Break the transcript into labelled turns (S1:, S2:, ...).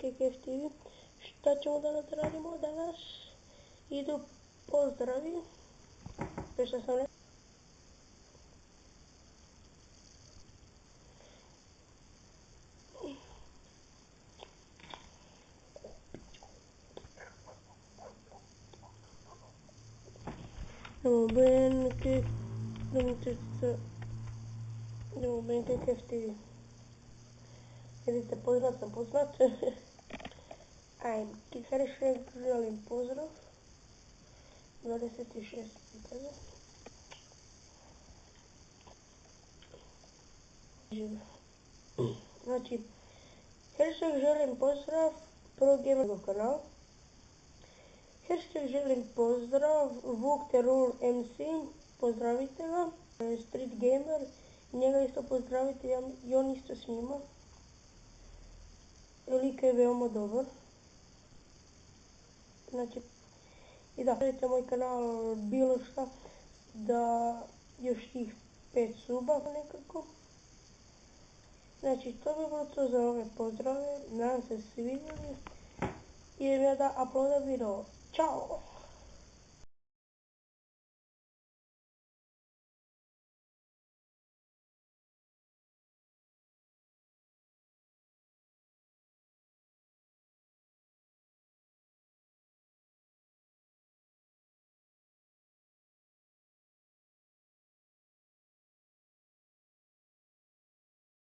S1: Pancake TV. Šta ćemo danas radimo? Danas idu pozdravi. Šta sam rekao? Idemo Pancake TV. Vidite, poznat sam poznat. Ajde, Kikaršek, želim pozdrav. 26 prikaza. Znači, hashtag želim pozdrav, Pro Gamer kanal. Hashtag želim pozdrav, Vuk the Rule MC, pozdravite ga. Street Gamer, njega isto pozdravite i on isto s njima. Lik je veoma dobar. Znači, i da, gledajte moj kanal bilo šta, da još tih 5 suba nekako. Znači, to bi bilo to za ove pozdrave, nadam se svi vidjeli. Idem ja da uploadam video. Ćao!